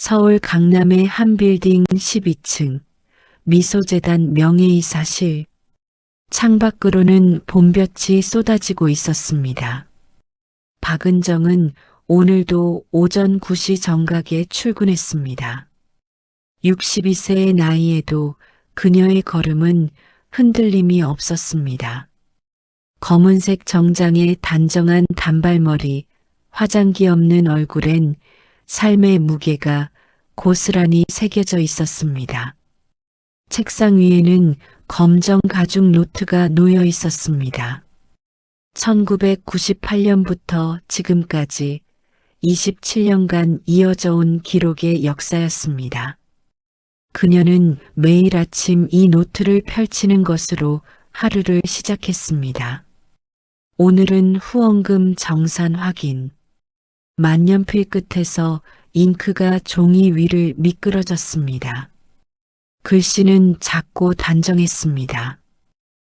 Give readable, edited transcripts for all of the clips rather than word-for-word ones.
서울 강남의 한 빌딩 12층 미소재단 명예이사실. 창밖으로는 봄볕이 쏟아지고 있었습니다. 박은정은 오늘도 오전 9시 정각에 출근했습니다. 62세의 나이에도 그녀의 걸음은 흔들림이 없었습니다. 검은색 정장에 단정한 단발머리, 화장기 없는 얼굴엔 삶의 무게가 고스란히 새겨져 있었습니다. 책상 위에는 검정 가죽 노트가 놓여 있었습니다. 1998년부터 지금까지 27년간 이어져 온 기록의 역사였습니다. 그녀는 매일 아침 이 노트를 펼치는 것으로 하루를 시작했습니다. 오늘은 후원금 정산 확인. 만년필 끝에서 잉크가 종이 위를 미끄러졌습니다. 글씨는 작고 단정했습니다.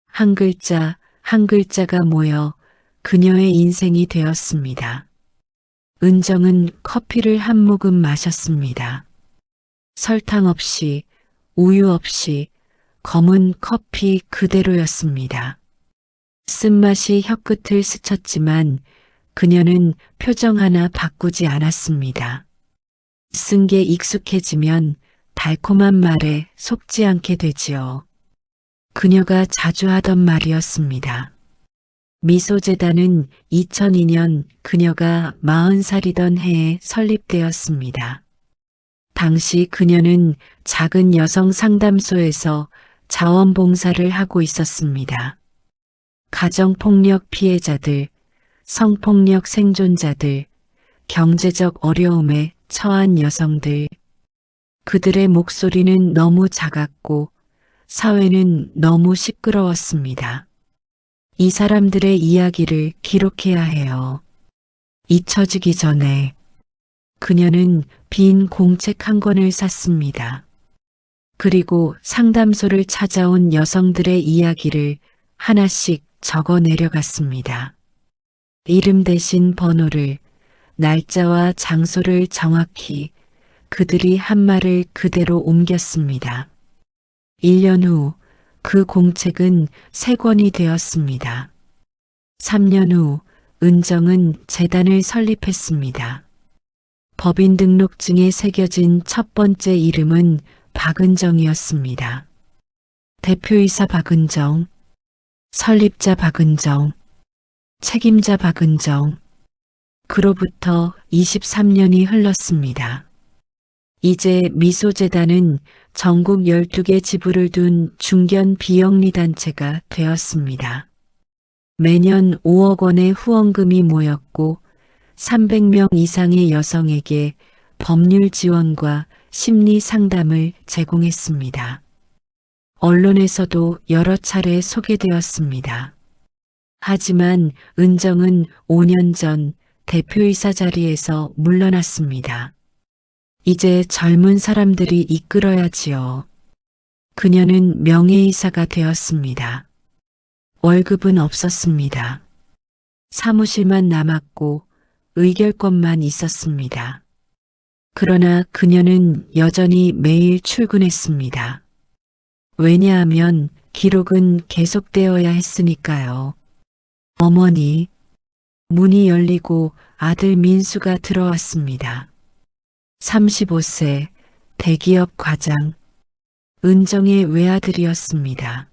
한 글자 한 글자가 모여 그녀의 인생이 되었습니다. 은정은 커피를 한 모금 마셨습니다. 설탕 없이, 우유 없이 검은 커피 그대로였습니다. 쓴맛이 혀끝을 스쳤지만 그녀는 표정 하나 바꾸지 않았습니다. 쓴 게 익숙해지면 달콤한 말에 속지 않게 되지요. 그녀가 자주 하던 말이었습니다. 미소재단은 2002년 그녀가 40살이던 해에 설립되었습니다. 당시 그녀는 작은 여성 상담소에서 자원봉사를 하고 있었습니다. 가정폭력 피해자들, 성폭력 생존자들, 경제적 어려움에 처한 여성들, 그들의 목소리는 너무 작았고 사회는 너무 시끄러웠습니다. 이 사람들의 이야기를 기록해야 해요. 잊혀지기 전에. 그녀는 빈 공책 한 권을 샀습니다. 그리고 상담소를 찾아온 여성들의 이야기를 하나씩 적어 내려갔습니다. 이름 대신 번호를, 날짜와 장소를 정확히 그들이 한 말을 그대로 옮겼습니다. 1년 후 그 공책은 3권이 되었습니다. 3년 후 은정은 재단을 설립했습니다. 법인 등록증에 새겨진 첫 번째 이름은 박은정이었습니다. 대표이사 박은정, 설립자 박은정, 책임자 박은정. 그로부터 23년이 흘렀습니다. 이제 미소재단은 전국 12개 지부를 둔 중견 비영리 단체가 되었습니다. 매년 5억 원의 후원금이 모였고 300명 이상의 여성에게 법률 지원과 심리 상담을 제공했습니다. 언론에서도 여러 차례 소개되었습니다. 하지만 은정은 5년 전 대표이사 자리에서 물러났습니다. 이제 젊은 사람들이 이끌어야지요. 그녀는 명예이사가 되었습니다. 월급은 없었습니다. 사무실만 남았고 의결권만 있었습니다. 그러나 그녀는 여전히 매일 출근했습니다. 왜냐하면 기록은 계속되어야 했으니까요. 어머니, 문이 열리고 아들 민수가 들어왔습니다. 35세 대기업 과장, 은정의 외아들이었습니다.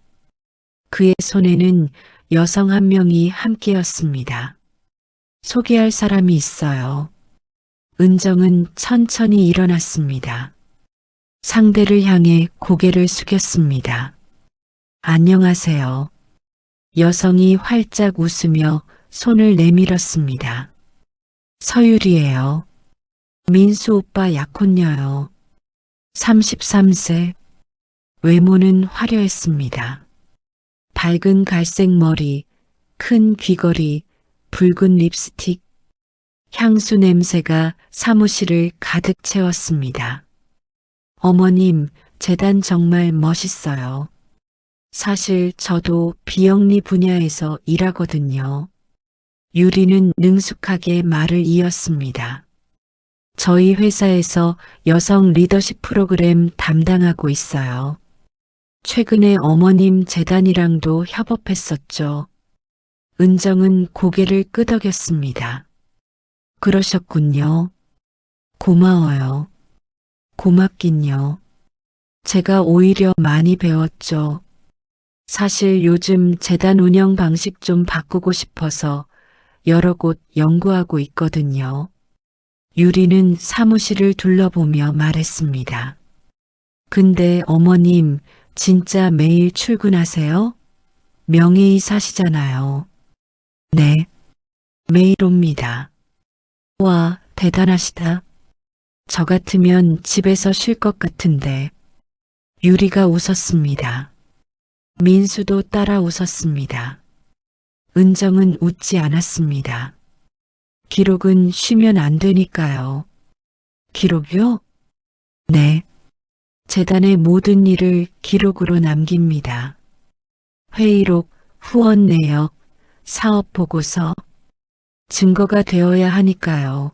그의 손에는 여성 한 명이 함께였습니다. 소개할 사람이 있어요. 은정은 천천히 일어났습니다. 상대를 향해 고개를 숙였습니다. 안녕하세요. 여성이 활짝 웃으며 손을 내밀었습니다. 서율이에요. 민수 오빠 약혼녀요. 33세. 외모는 화려했습니다. 밝은 갈색 머리, 큰 귀걸이, 붉은 립스틱, 향수 냄새가 사무실을 가득 채웠습니다. 어머님, 재단 정말 멋있어요. 사실 저도 비영리 분야에서 일하거든요. 유리는 능숙하게 말을 이었습니다. 저희 회사에서 여성 리더십 프로그램 담당하고 있어요. 최근에 어머님 재단이랑도 협업했었죠. 은정은 고개를 끄덕였습니다. 그러셨군요. 고마워요. 고맙긴요. 제가 오히려 많이 배웠죠. 사실 요즘 재단 운영 방식 좀 바꾸고 싶어서 여러 곳 연구하고 있거든요. 유리는 사무실을 둘러보며 말했습니다. 근데 어머님, 진짜 매일 출근하세요? 명예이사시잖아요. 네, 매일 옵니다. 와, 대단하시다. 저 같으면 집에서 쉴 것 같은데. 유리가 웃었습니다. 민수도 따라 웃었습니다. 은정은 웃지 않았습니다. 기록은 쉬면 안 되니까요. 기록이요? 네. 재단의 모든 일을 기록으로 남깁니다. 회의록, 후원 내역, 사업 보고서, 증거가 되어야 하니까요.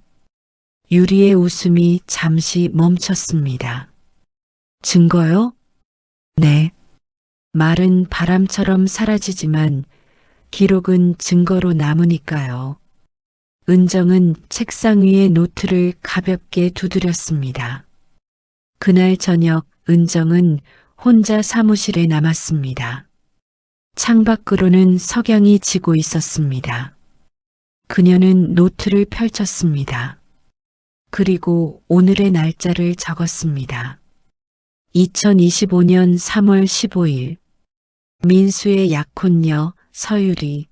유리의 웃음이 잠시 멈췄습니다. 증거요? 네. 말은 바람처럼 사라지지만 기록은 증거로 남으니까요. 은정은 책상 위에 노트를 가볍게 두드렸습니다. 그날 저녁 은정은 혼자 사무실에 남았습니다. 창밖으로는 석양이 지고 있었습니다. 그녀는 노트를 펼쳤습니다. 그리고 오늘의 날짜를 적었습니다. 2025년 3월 15일 민수의 약혼녀 서유리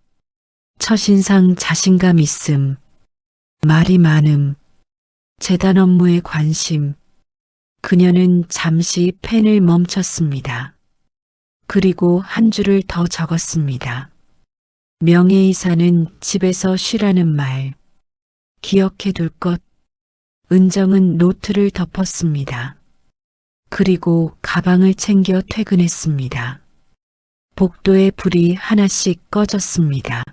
첫인상 자신감 있음 말이 많음 재단 업무에 관심 그녀는 잠시 펜을 멈췄습니다. 그리고 한 줄을 더 적었습니다. 명예이사는 집에서 쉬라는 말 기억해둘 것 은정은 노트를 덮었습니다. 그리고 가방을 챙겨 퇴근했습니다. 복도의 불이 하나씩 꺼졌습니다.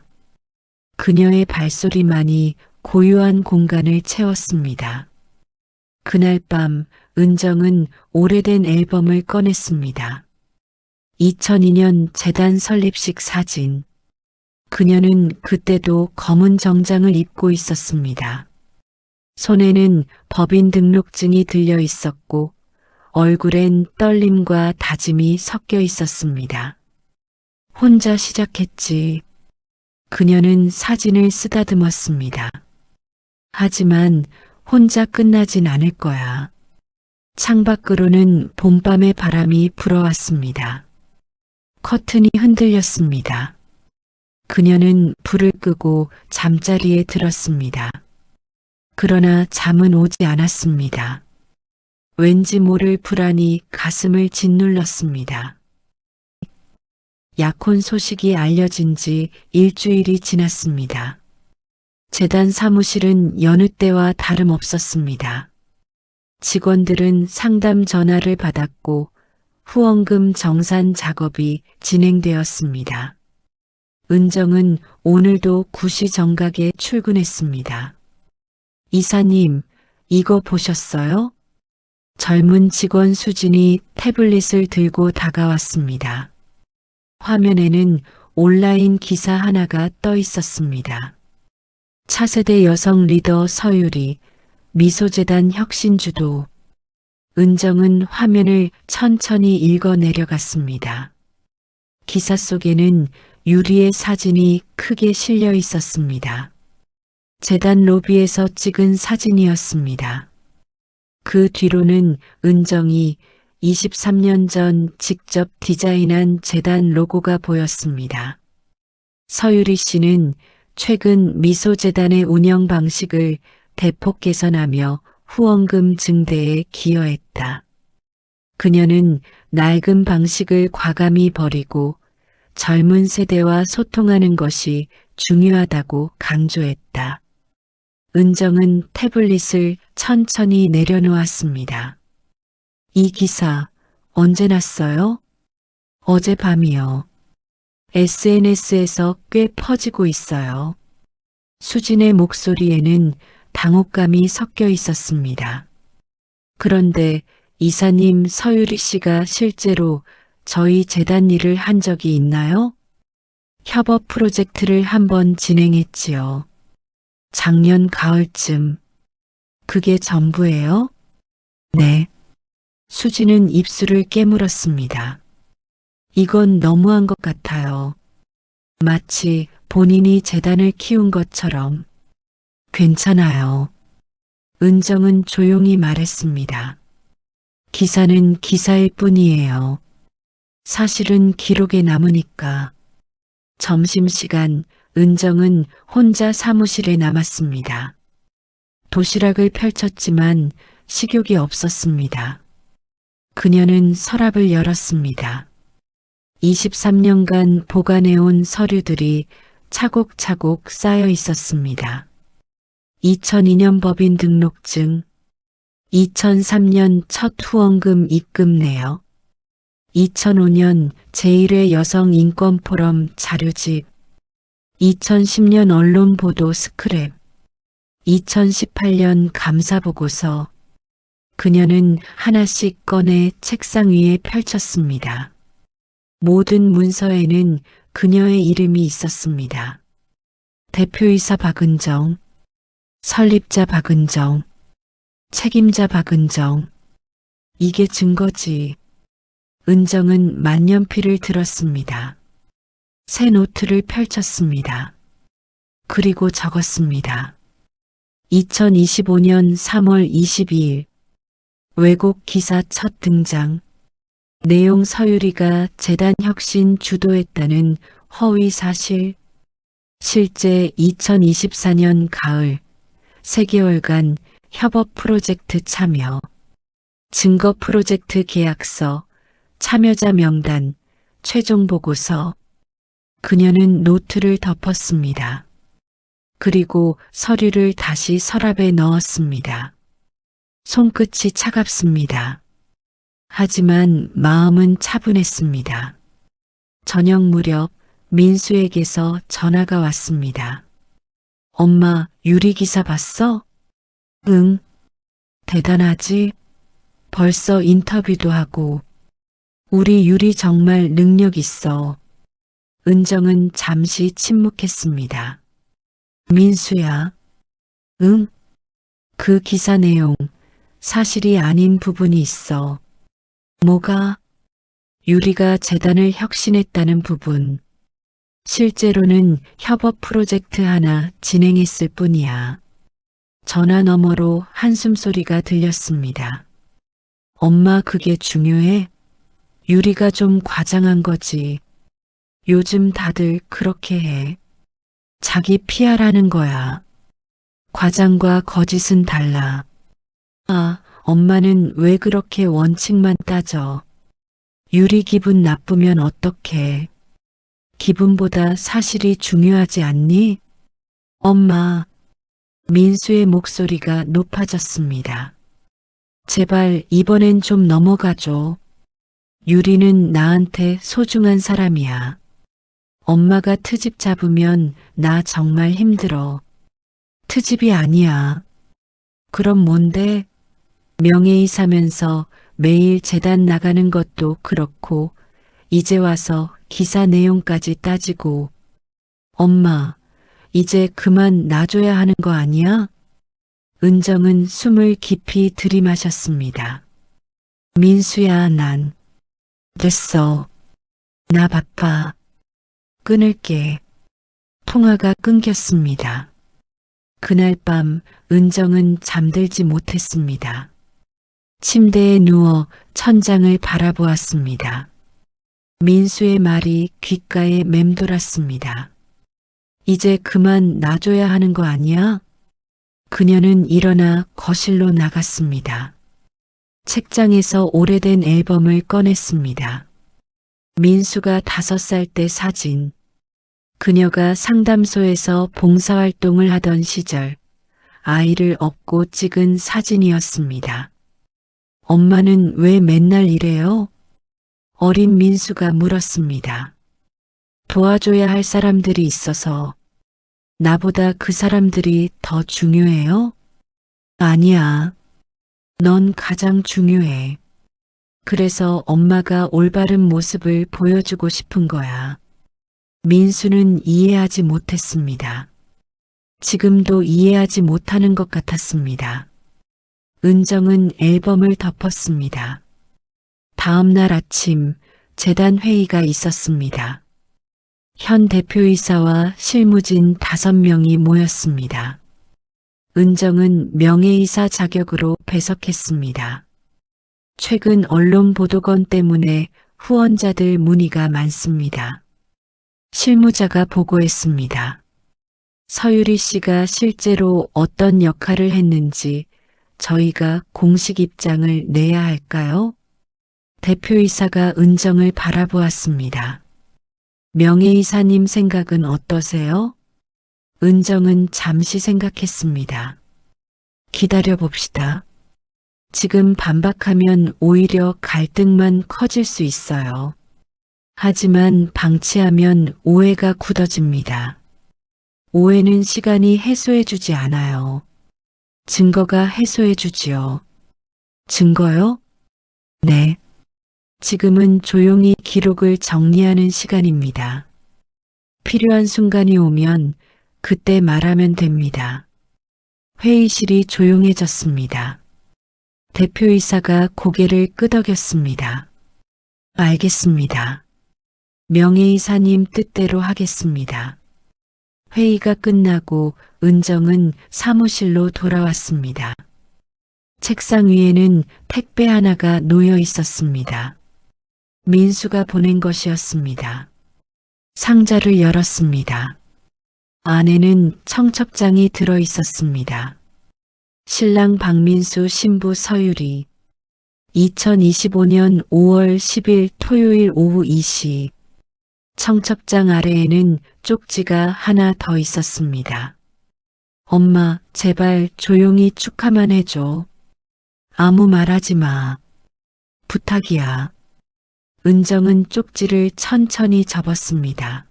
그녀의 발소리만이 고요한 공간을 채웠습니다. 그날 밤 은정은 오래된 앨범을 꺼냈습니다. 2002년 재단 설립식 사진. 그녀는 그때도 검은 정장을 입고 있었습니다. 손에는 법인 등록증이 들려 있었고 얼굴엔 떨림과 다짐이 섞여 있었습니다. 혼자 시작했지. 그녀는 사진을 쓰다듬었습니다. 하지만 혼자 끝나진 않을 거야. 창밖으로는 봄밤의 바람이 불어왔습니다. 커튼이 흔들렸습니다. 그녀는 불을 끄고 잠자리에 들었습니다. 그러나 잠은 오지 않았습니다. 왠지 모를 불안이 가슴을 짓눌렀습니다. 약혼 소식이 알려진 지 일주일이 지났습니다. 재단 사무실은 여느 때와 다름없었습니다. 직원들은 상담 전화를 받았고 후원금 정산 작업이 진행되었습니다. 은정은 오늘도 9시 정각에 출근했습니다. 이사님, 이거 보셨어요? 젊은 직원 수진이 태블릿을 들고 다가왔습니다. 화면에는 온라인 기사 하나가 떠 있었습니다. 차세대 여성 리더 서유리, 미소재단 혁신주도. 은정은 화면을 천천히 읽어 내려갔습니다. 기사 속에는 유리의 사진이 크게 실려 있었습니다. 재단 로비에서 찍은 사진이었습니다. 그 뒤로는 은정이 23년 전 직접 디자인한 재단 로고가 보였습니다. 서유리 씨는 최근 미소재단의 운영 방식을 대폭 개선하며 후원금 증대에 기여했다. 그녀는 낡은 방식을 과감히 버리고 젊은 세대와 소통하는 것이 중요하다고 강조했다. 은정은 태블릿을 천천히 내려놓았습니다. 이 기사 언제 났어요? 어젯밤이요. SNS에서 꽤 퍼지고 있어요. 수진의 목소리에는 당혹감이 섞여 있었습니다. 그런데 이사님 서유리 씨가 실제로 저희 재단 일을 한 적이 있나요? 협업 프로젝트를 한번 진행했지요. 작년 가을쯤. 그게 전부예요? 네. 수지는 입술을 깨물었습니다. 이건 너무한 것 같아요. 마치 본인이 재단을 키운 것처럼. 괜찮아요. 은정은 조용히 말했습니다. 기사는 기사일 뿐이에요. 사실은 기록에 남으니까. 점심시간 은정은 혼자 사무실에 남았습니다. 도시락을 펼쳤지만 식욕이 없었습니다. 그녀는 서랍을 열었습니다. 23년간 보관해온 서류들이 차곡차곡 쌓여 있었습니다. 2002년 법인 등록증, 2003년 첫 후원금 입금 내역, 2005년 제1회 여성인권포럼 자료집, 2010년 언론보도 스크랩, 2018년 감사보고서. 그녀는 하나씩 꺼내 책상 위에 펼쳤습니다. 모든 문서에는 그녀의 이름이 있었습니다. 대표이사 박은정, 설립자 박은정, 책임자 박은정. 이게 증거지. 은정은 만년필을 들었습니다. 새 노트를 펼쳤습니다. 그리고 적었습니다. 2025년 3월 22일 왜곡 기사 첫 등장. 내용 서유리가 재단 혁신 주도했다는 허위 사실. 실제 2024년 가을 3개월간 협업 프로젝트 참여. 증거 프로젝트 계약서, 참여자 명단, 최종 보고서. 그녀는 노트를 덮었습니다. 그리고 서류를 다시 서랍에 넣었습니다. 손끝이 차갑습니다. 하지만 마음은 차분했습니다. 저녁 무렵 민수에게서 전화가 왔습니다. 엄마, 유리 기사 봤어? 응. 대단하지? 벌써 인터뷰도 하고. 우리 유리 정말 능력 있어. 은정은 잠시 침묵했습니다. 민수야. 응? 그 기사 내용, 사실이 아닌 부분이 있어. 뭐가? 유리가 재단을 혁신했다는 부분. 실제로는 협업 프로젝트 하나 진행했을 뿐이야. 전화 너머로 한숨 소리가 들렸습니다. 엄마, 그게 중요해? 유리가 좀 과장한 거지. 요즘 다들 그렇게 해. 자기 PR하는 거야. 과장과 거짓은 달라. 아, 엄마는 왜 그렇게 원칙만 따져? 유리 기분 나쁘면 어떡해? 기분보다 사실이 중요하지 않니? 엄마. 민수의 목소리가 높아졌습니다. 제발 이번엔 좀 넘어가줘. 유리는 나한테 소중한 사람이야. 엄마가 트집 잡으면 나 정말 힘들어. 트집이 아니야. 그럼 뭔데? 명예이사면서 매일 재단 나가는 것도 그렇고 이제 와서 기사 내용까지 따지고. 엄마, 이제 그만 놔줘야 하는 거 아니야? 은정은 숨을 깊이 들이마셨습니다. 민수야, 난. 됐어. 나 바빠. 끊을게. 통화가 끊겼습니다. 그날 밤 은정은 잠들지 못했습니다. 침대에 누워 천장을 바라보았습니다. 민수의 말이 귓가에 맴돌았습니다. 이제 그만 놔줘야 하는 거 아니야? 그녀는 일어나 거실로 나갔습니다. 책장에서 오래된 앨범을 꺼냈습니다. 민수가 5살 때 사진. 그녀가 상담소에서 봉사활동을 하던 시절 아이를 업고 찍은 사진이었습니다. 엄마는 왜 맨날 이래요? 어린 민수가 물었습니다. 도와줘야 할 사람들이 있어서. 나보다 그 사람들이 더 중요해요? 아니야. 넌 가장 중요해. 그래서 엄마가 올바른 모습을 보여주고 싶은 거야. 민수는 이해하지 못했습니다. 지금도 이해하지 못하는 것 같았습니다. 은정은 앨범을 덮었습니다. 다음 날 아침 재단 회의가 있었습니다. 현 대표이사와 실무진 5명이 모였습니다. 은정은 명예이사 자격으로 배석했습니다. 최근 언론 보도건 때문에 후원자들 문의가 많습니다. 실무자가 보고했습니다. 서유리 씨가 실제로 어떤 역할을 했는지 저희가 공식 입장을 내야 할까요? 대표이사가 은정을 바라보았습니다. 명예이사님 생각은 어떠세요? 은정은 잠시 생각했습니다. 기다려 봅시다. 지금 반박하면 오히려 갈등만 커질 수 있어요. 하지만 방치하면 오해가 굳어집니다. 오해는 시간이 해소해주지 않아요. 증거가 해소해주지요. 증거요? 네. 지금은 조용히 기록을 정리하는 시간입니다. 필요한 순간이 오면 그때 말하면 됩니다. 회의실이 조용해졌습니다. 대표이사가 고개를 끄덕였습니다. 알겠습니다. 명예이사님 뜻대로 하겠습니다. 회의가 끝나고 은정은 사무실로 돌아왔습니다. 책상 위에는 택배 하나가 놓여 있었습니다. 민수가 보낸 것이었습니다. 상자를 열었습니다. 안에는 청첩장이 들어 있었습니다. 신랑 박민수 신부 서유리 2025년 5월 10일 토요일 오후 2시 청첩장 아래에는 쪽지가 하나 더 있었습니다. 엄마, 제발 조용히 축하만 해줘. 아무 말하지 마. 부탁이야. 은정은 쪽지를 천천히 접었습니다.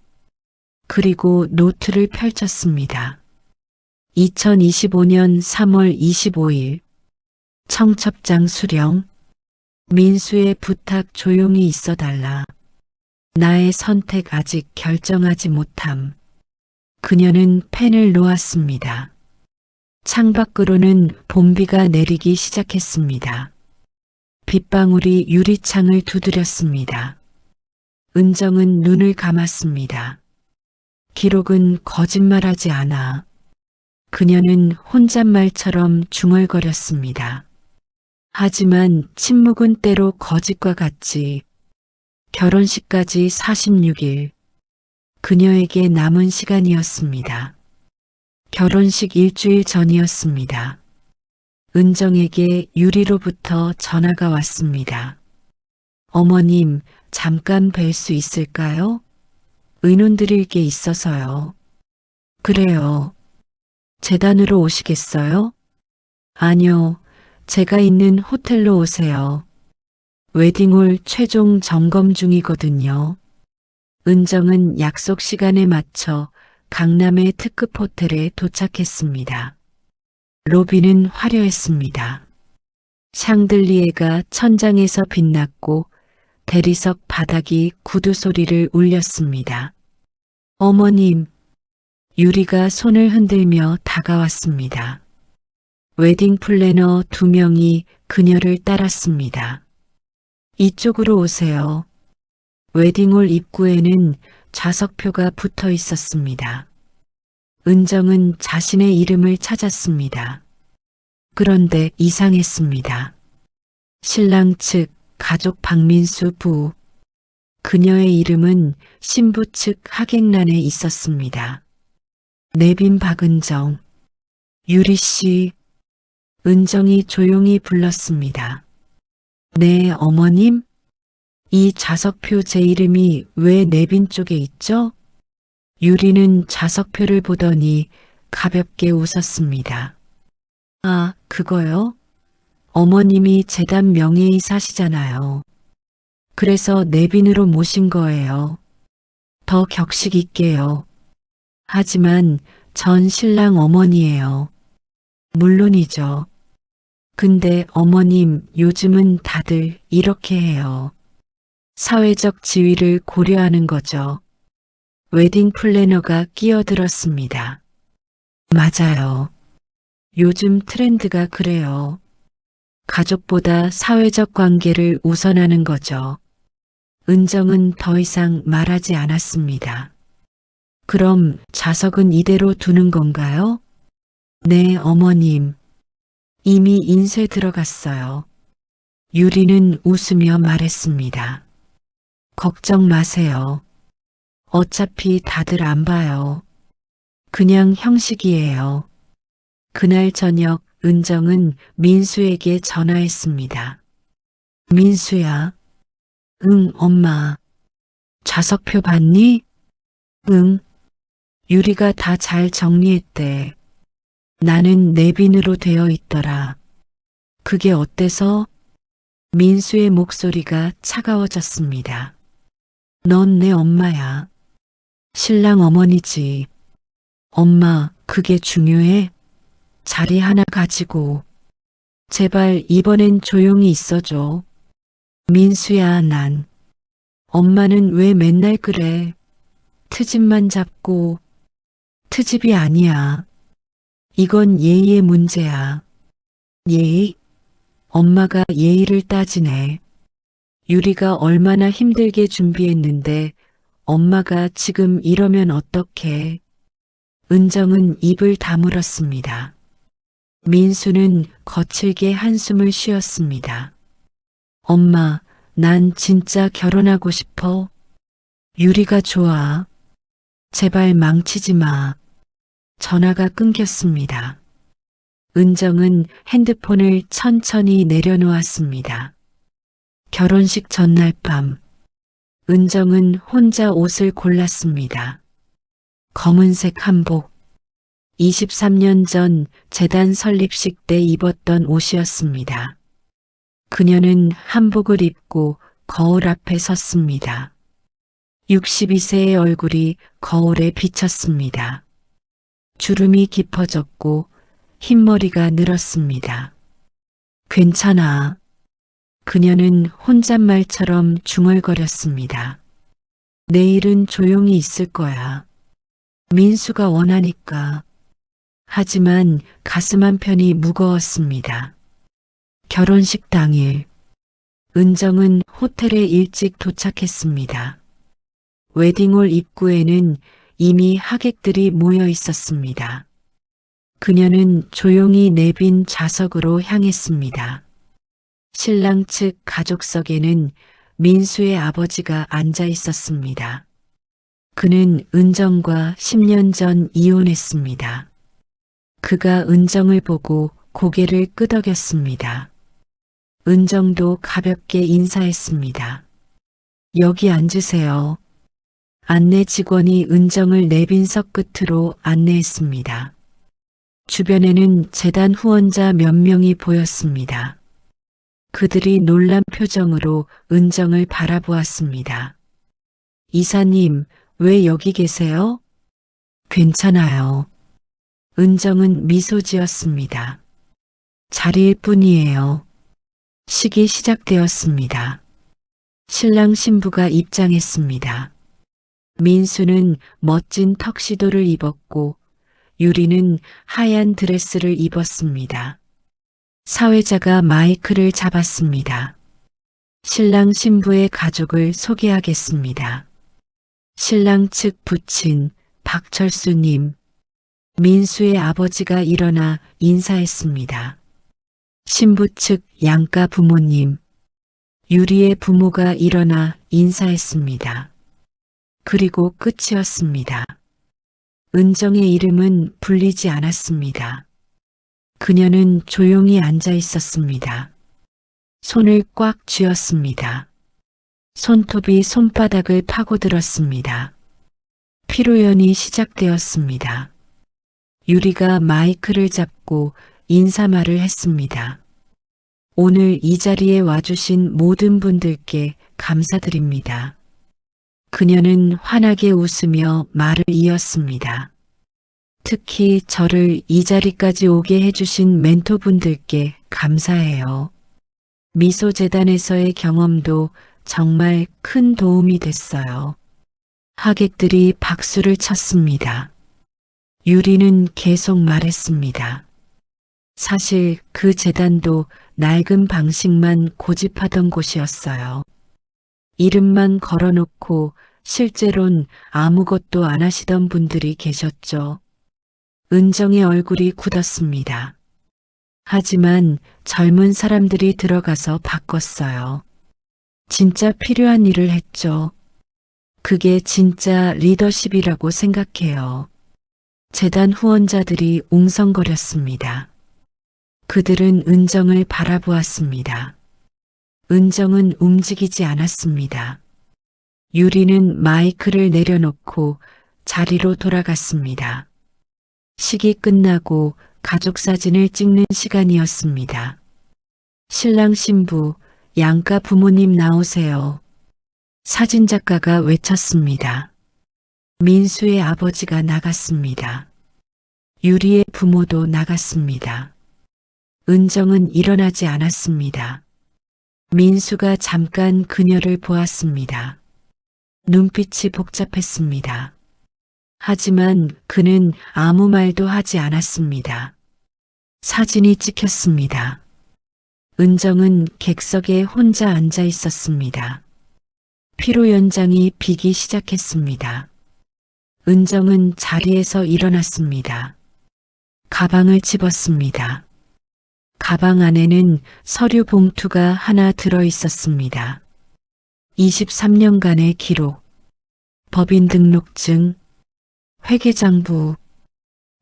그리고 노트를 펼쳤습니다. 2025년 3월 25일 청첩장 수령 민수의 부탁 조용히 있어달라. 나의 선택 아직 결정하지 못함. 그녀는 펜을 놓았습니다. 창밖으로는 봄비가 내리기 시작했습니다. 빗방울이 유리창을 두드렸습니다. 은정은 눈을 감았습니다. 기록은 거짓말하지 않아. 그녀는 혼잣말처럼 중얼거렸습니다. 하지만 침묵은 때로 거짓과 같지. 결혼식까지 46일. 그녀에게 남은 시간이었습니다. 결혼식 일주일 전이었습니다. 은정에게 유리로부터 전화가 왔습니다. 어머님, 잠깐 뵐 수 있을까요? 의논 드릴 게 있어서요. 그래요. 재단으로 오시겠어요? 아니요. 제가 있는 호텔로 오세요. 웨딩홀 최종 점검 중이거든요. 은정은 약속 시간에 맞춰 강남의 특급 호텔에 도착했습니다. 로비는 화려했습니다. 샹들리에가 천장에서 빛났고 대리석 바닥이 구두 소리를 울렸습니다. 어머님, 유리가 손을 흔들며 다가왔습니다. 웨딩 플래너 2명이 그녀를 따랐습니다. 이쪽으로 오세요. 웨딩홀 입구에는 좌석표가 붙어 있었습니다. 은정은 자신의 이름을 찾았습니다. 그런데 이상했습니다. 신랑 측 가족 박민수 부. 그녀의 이름은 신부 측 하객란에 있었습니다. 내빈 박은정. 유리 씨. 은정이 조용히 불렀습니다. 네, 어머님? 이 좌석표 제 이름이 왜 내빈 쪽에 있죠? 유리는 좌석표를 보더니 가볍게 웃었습니다. 아, 그거요? 어머님이 재단 명예이사시잖아요. 그래서 내빈으로 모신 거예요. 더 격식 있게요. 하지만 전 신랑 어머니예요. 물론이죠. 근데 어머님, 요즘은 다들 이렇게 해요. 사회적 지위를 고려하는 거죠. 웨딩 플래너가 끼어들었습니다. 맞아요. 요즘 트렌드가 그래요. 가족보다 사회적 관계를 우선하는 거죠. 은정은 더 이상 말하지 않았습니다. 그럼 자석은 이대로 두는 건가요? 네, 어머님. 이미 인쇄 들어갔어요. 유리는 웃으며 말했습니다. 걱정 마세요. 어차피 다들 안 봐요. 그냥 형식이에요. 그날 저녁 은정은 민수에게 전화했습니다. 민수야. 응, 엄마. 좌석표 봤니? 응. 유리가 다 잘 정리했대. 나는 내빈으로 되어 있더라. 그게 어때서? 민수의 목소리가 차가워졌습니다. 넌 내 엄마야. 신랑 어머니지. 엄마, 그게 중요해? 자리 하나 가지고. 제발 이번엔 조용히 있어줘. 민수야, 난. 엄마는 왜 맨날 그래? 트집만 잡고. 트집이 아니야. 이건 예의의 문제야. 예의? 엄마가 예의를 따지네. 유리가 얼마나 힘들게 준비했는데 엄마가 지금 이러면 어떡해. 은정은 입을 다물었습니다. 민수는 거칠게 한숨을 쉬었습니다. 엄마, 난 진짜 결혼하고 싶어. 유리가 좋아. 제발 망치지 마. 전화가 끊겼습니다. 은정은 핸드폰을 천천히 내려놓았습니다. 결혼식 전날 밤, 은정은 혼자 옷을 골랐습니다. 검은색 한복, 23년 전 재단 설립식 때 입었던 옷이었습니다. 그녀는 한복을 입고 거울 앞에 섰습니다. 62세의 얼굴이 거울에 비쳤습니다. 주름이 깊어졌고 흰머리가 늘었습니다. 괜찮아. 그녀는 혼잣말처럼 중얼거렸습니다. 내일은 조용히 있을 거야. 민수가 원하니까. 하지만 가슴 한편이 무거웠습니다. 결혼식 당일, 은정은 호텔에 일찍 도착했습니다. 웨딩홀 입구에는 이미 하객들이 모여 있었습니다. 그녀는 조용히 내빈 좌석으로 향했습니다. 신랑 측 가족석에는 민수의 아버지가 앉아 있었습니다. 그는 은정과 10년 전 이혼했습니다. 그가 은정을 보고 고개를 끄덕였습니다. 은정도 가볍게 인사했습니다. 여기 앉으세요. 안내 직원이 은정을 내빈석 끝으로 안내했습니다. 주변에는 재단 후원자 몇 명이 보였습니다. 그들이 놀란 표정으로 은정을 바라보았습니다. 이사님, 왜 여기 계세요? 괜찮아요. 은정은 미소 지었습니다. 자리일 뿐이에요. 식이 시작되었습니다. 신랑 신부가 입장했습니다. 민수는 멋진 턱시도를 입었고 유리는 하얀 드레스를 입었습니다. 사회자가 마이크를 잡았습니다. 신랑 신부의 가족을 소개하겠습니다. 신랑 측 부친 박철수님, 민수의 아버지가 일어나 인사했습니다. 신부 측 양가 부모님, 유리의 부모가 일어나 인사했습니다. 그리고 끝이었습니다. 은정의 이름은 불리지 않았습니다. 그녀는 조용히 앉아 있었습니다. 손을 꽉 쥐었습니다. 손톱이 손바닥을 파고들었습니다. 피로연이 시작되었습니다. 유리가 마이크를 잡고 인사말을 했습니다. 오늘 이 자리에 와주신 모든 분들께 감사드립니다. 그녀는 환하게 웃으며 말을 이었습니다. 특히 저를 이 자리까지 오게 해주신 멘토분들께 감사해요. 미소재단에서의 경험도 정말 큰 도움이 됐어요. 하객들이 박수를 쳤습니다. 유리는 계속 말했습니다. 사실 그 재단도 낡은 방식만 고집하던 곳이었어요. 이름만 걸어놓고 실제론 아무것도 안 하시던 분들이 계셨죠. 은정의 얼굴이 굳었습니다. 하지만 젊은 사람들이 들어가서 바꿨어요. 진짜 필요한 일을 했죠. 그게 진짜 리더십이라고 생각해요. 재단 후원자들이 웅성거렸습니다. 그들은 은정을 바라보았습니다. 은정은 움직이지 않았습니다. 유리는 마이크를 내려놓고 자리로 돌아갔습니다. 식이 끝나고 가족 사진을 찍는 시간이었습니다. 신랑 신부, 양가 부모님 나오세요. 사진작가가 외쳤습니다. 민수의 아버지가 나갔습니다. 유리의 부모도 나갔습니다. 은정은 일어나지 않았습니다. 민수가 잠깐 그녀를 보았습니다. 눈빛이 복잡했습니다. 하지만 그는 아무 말도 하지 않았습니다. 사진이 찍혔습니다. 은정은 객석에 혼자 앉아 있었습니다. 피로 연장이 비기 시작했습니다. 은정은 자리에서 일어났습니다. 가방을 집었습니다. 가방 안에는 서류 봉투가 하나 들어 있었습니다. 23년간의 기록, 법인 등록증, 회계장부,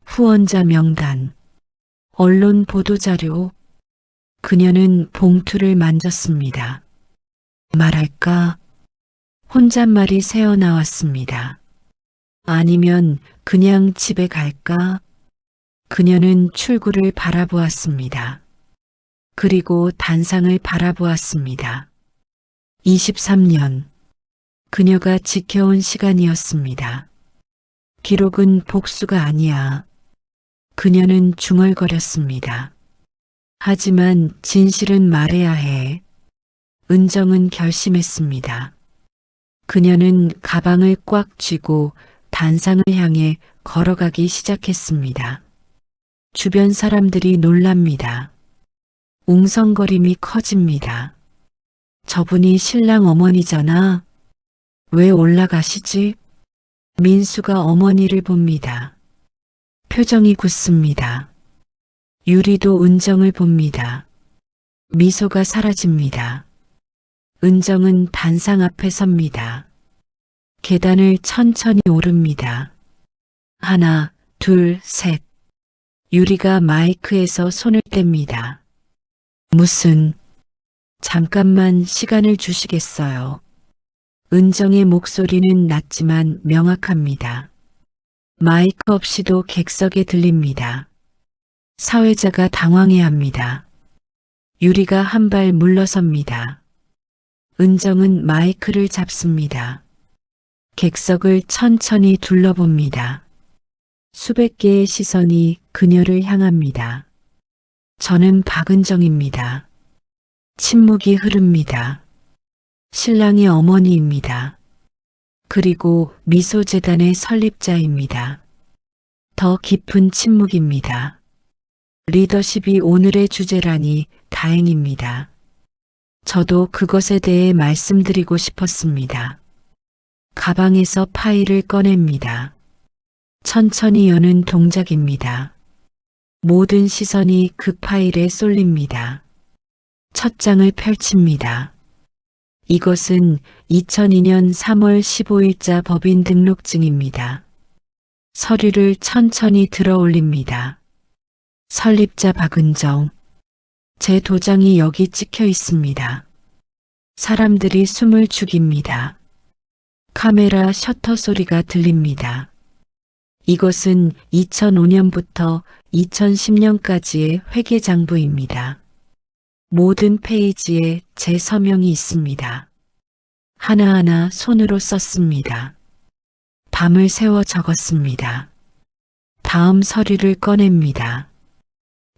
후원자 명단, 언론 보도자료. 그녀는 봉투를 만졌습니다. 말할까? 혼잣말이 새어나왔습니다. 아니면 그냥 집에 갈까? 그녀는 출구를 바라보았습니다. 그리고 단상을 바라보았습니다. 23년. 그녀가 지켜온 시간이었습니다. 기록은 복수가 아니야. 그녀는 중얼거렸습니다. 하지만 진실은 말해야 해. 은정은 결심했습니다. 그녀는 가방을 꽉 쥐고 단상을 향해 걸어가기 시작했습니다. 주변 사람들이 놀랍니다. 웅성거림이 커집니다. 저분이 신랑 어머니잖아. 왜 올라가시지? 민수가 어머니를 봅니다. 표정이 굳습니다. 유리도 은정을 봅니다. 미소가 사라집니다. 은정은 단상 앞에 섭니다. 계단을 천천히 오릅니다. 하나, 둘, 셋. 유리가 마이크에서 손을 뗍니다. 무슨, 잠깐만 시간을 주시겠어요. 은정의 목소리는 낮지만 명확합니다. 마이크 없이도 객석에 들립니다. 사회자가 당황해합니다. 유리가 한 발 물러섭니다. 은정은 마이크를 잡습니다. 객석을 천천히 둘러봅니다. 수백 개의 시선이 그녀를 향합니다. 저는 박은정입니다. 침묵이 흐릅니다. 신랑의 어머니입니다. 그리고 미소재단의 설립자입니다. 더 깊은 침묵입니다. 리더십이 오늘의 주제라니 다행입니다. 저도 그것에 대해 말씀드리고 싶었습니다. 가방에서 파일을 꺼냅니다. 천천히 여는 동작입니다. 모든 시선이 그 파일에 쏠립니다. 첫 장을 펼칩니다. 이것은 2002년 3월 15일자 법인 등록증입니다. 서류를 천천히 들어 올립니다. 설립자 박은정. 제 도장이 여기 찍혀 있습니다. 사람들이 숨을 죽입니다. 카메라 셔터 소리가 들립니다. 이것은 2005년부터 2010년까지의 회계장부입니다. 모든 페이지에 제 서명이 있습니다. 하나하나 손으로 썼습니다. 밤을 새워 적었습니다. 다음 서류를 꺼냅니다.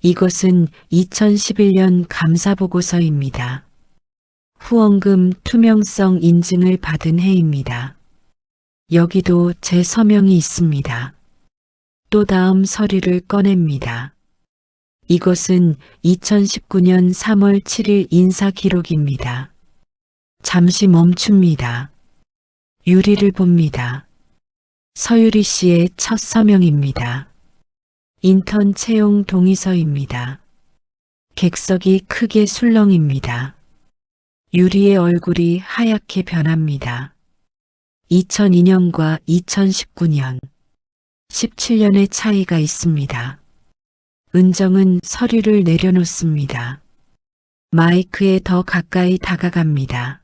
이것은 2011년 감사보고서입니다. 후원금 투명성 인증을 받은 해입니다. 여기도 제 서명이 있습니다. 또 다음 서류를 꺼냅니다. 이것은 2019년 3월 7일 인사 기록입니다. 잠시 멈춥니다. 유리를 봅니다. 서유리 씨의 첫 서명입니다. 인턴 채용 동의서입니다. 객석이 크게 술렁입니다. 유리의 얼굴이 하얗게 변합니다. 2002년과 2019년, 17년의 차이가 있습니다. 은정은 서류를 내려놓습니다. 마이크에 더 가까이 다가갑니다.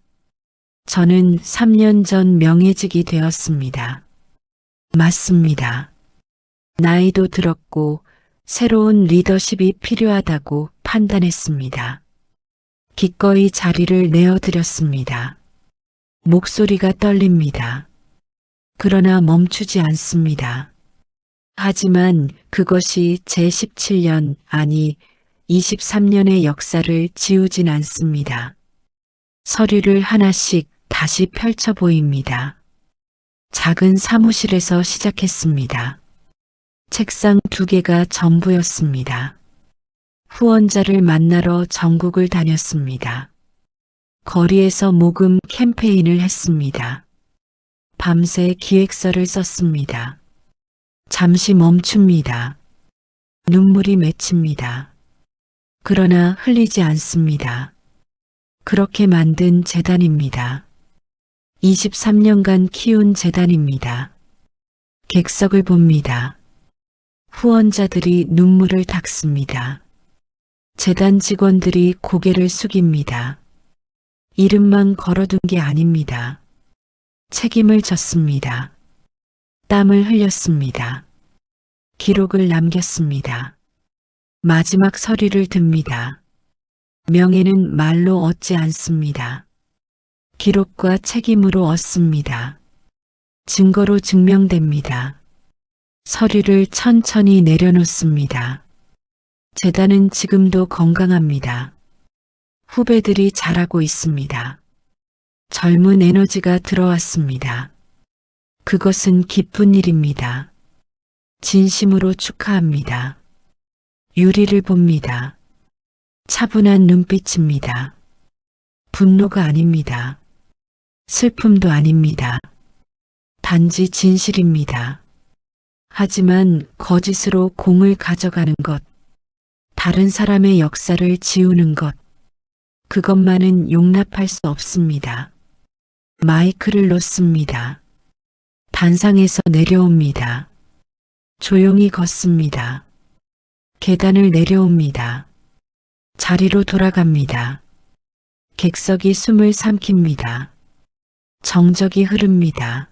저는 3년 전 명예직이 되었습니다. 맞습니다. 나이도 들었고 새로운 리더십이 필요하다고 판단했습니다. 기꺼이 자리를 내어드렸습니다. 목소리가 떨립니다. 그러나 멈추지 않습니다. 하지만 그것이 제 17년, 아니 23년의 역사를 지우진 않습니다. 서류를 하나씩 다시 펼쳐 보입니다. 작은 사무실에서 시작했습니다. 책상 2개가 전부였습니다. 후원자를 만나러 전국을 다녔습니다. 거리에서 모금 캠페인을 했습니다. 밤새 기획서를 썼습니다. 잠시 멈춥니다. 눈물이 맺힙니다. 그러나 흘리지 않습니다. 그렇게 만든 재단입니다. 23년간 키운 재단입니다. 객석을 봅니다. 후원자들이 눈물을 닦습니다. 재단 직원들이 고개를 숙입니다. 이름만 걸어둔 게 아닙니다. 책임을 졌습니다. 땀을 흘렸습니다. 기록을 남겼습니다. 마지막 서류를 듭니다. 명예는 말로 얻지 않습니다. 기록과 책임으로 얻습니다. 증거로 증명됩니다. 서류를 천천히 내려놓습니다. 재단은 지금도 건강합니다. 후배들이 잘하고 있습니다. 젊은 에너지가 들어왔습니다. 그것은 기쁜 일입니다. 진심으로 축하합니다. 유리를 봅니다. 차분한 눈빛입니다. 분노가 아닙니다. 슬픔도 아닙니다. 단지 진실입니다. 하지만 거짓으로 공을 가져가는 것, 다른 사람의 역사를 지우는 것, 그것만은 용납할 수 없습니다. 마이크를 놓습니다. 단상에서 내려옵니다. 조용히 걷습니다. 계단을 내려옵니다. 자리로 돌아갑니다. 객석이 숨을 삼킵니다. 정적이 흐릅니다.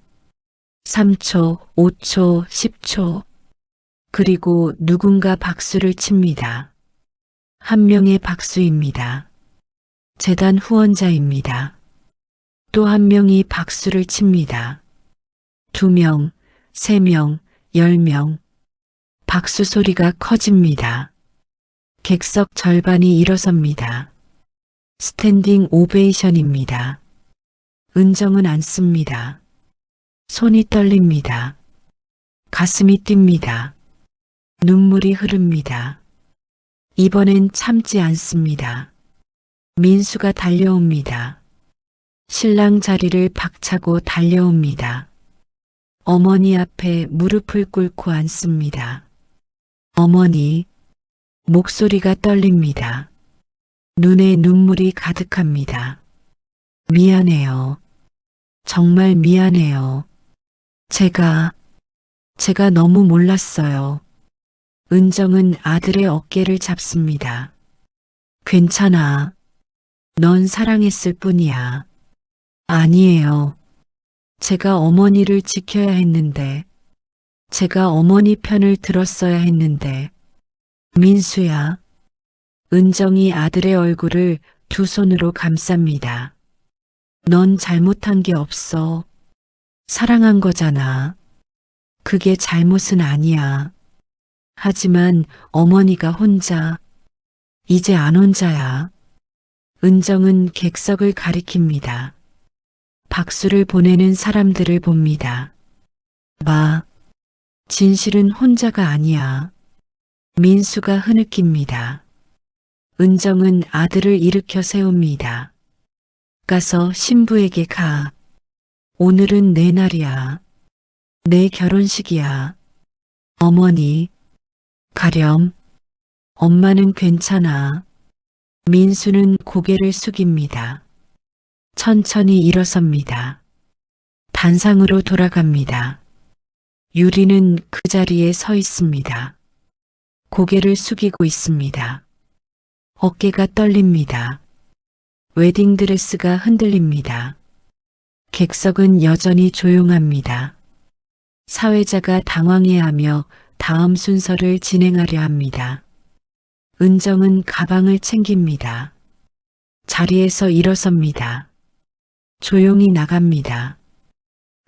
3초, 5초, 10초. 그리고 누군가 박수를 칩니다. 한 명의 박수입니다. 재단 후원자입니다. 또 한 명이 박수를 칩니다. 2명, 3명, 10명. 박수 소리가 커집니다. 객석 절반이 일어섭니다. 스탠딩 오베이션입니다. 은정은 앉습니다. 손이 떨립니다. 가슴이 뜁니다. 눈물이 흐릅니다. 이번엔 참지 않습니다. 민수가 달려옵니다. 신랑 자리를 박차고 달려옵니다. 어머니 앞에 무릎을 꿇고 앉습니다. 어머니, 목소리가 떨립니다. 눈에 눈물이 가득합니다. 미안해요. 정말 미안해요. 제가 너무 몰랐어요. 은정은 아들의 어깨를 잡습니다. 괜찮아. 넌 사랑했을 뿐이야. 아니에요. 제가 어머니를 지켜야 했는데, 제가 어머니 편을 들었어야 했는데, 민수야. 은정이 아들의 얼굴을 2 손으로 감쌉니다. 넌 잘못한 게 없어. 사랑한 거잖아. 그게 잘못은 아니야. 하지만 어머니가 혼자, 이제 안 혼자야. 은정은 객석을 가리킵니다. 박수를 보내는 사람들을 봅니다. 마, 진실은 혼자가 아니야. 민수가 흐느낍니다. 은정은 아들을 일으켜 세웁니다. 가서 신부에게 가. 오늘은 내 날이야. 내 결혼식이야. 어머니, 가렴. 엄마는 괜찮아. 민수는 고개를 숙입니다. 천천히 일어섭니다. 단상으로 돌아갑니다. 유리는 그 자리에 서 있습니다. 고개를 숙이고 있습니다. 어깨가 떨립니다. 웨딩드레스가 흔들립니다. 객석은 여전히 조용합니다. 사회자가 당황해하며 다음 순서를 진행하려 합니다. 은정은 가방을 챙깁니다. 자리에서 일어섭니다. 조용히 나갑니다.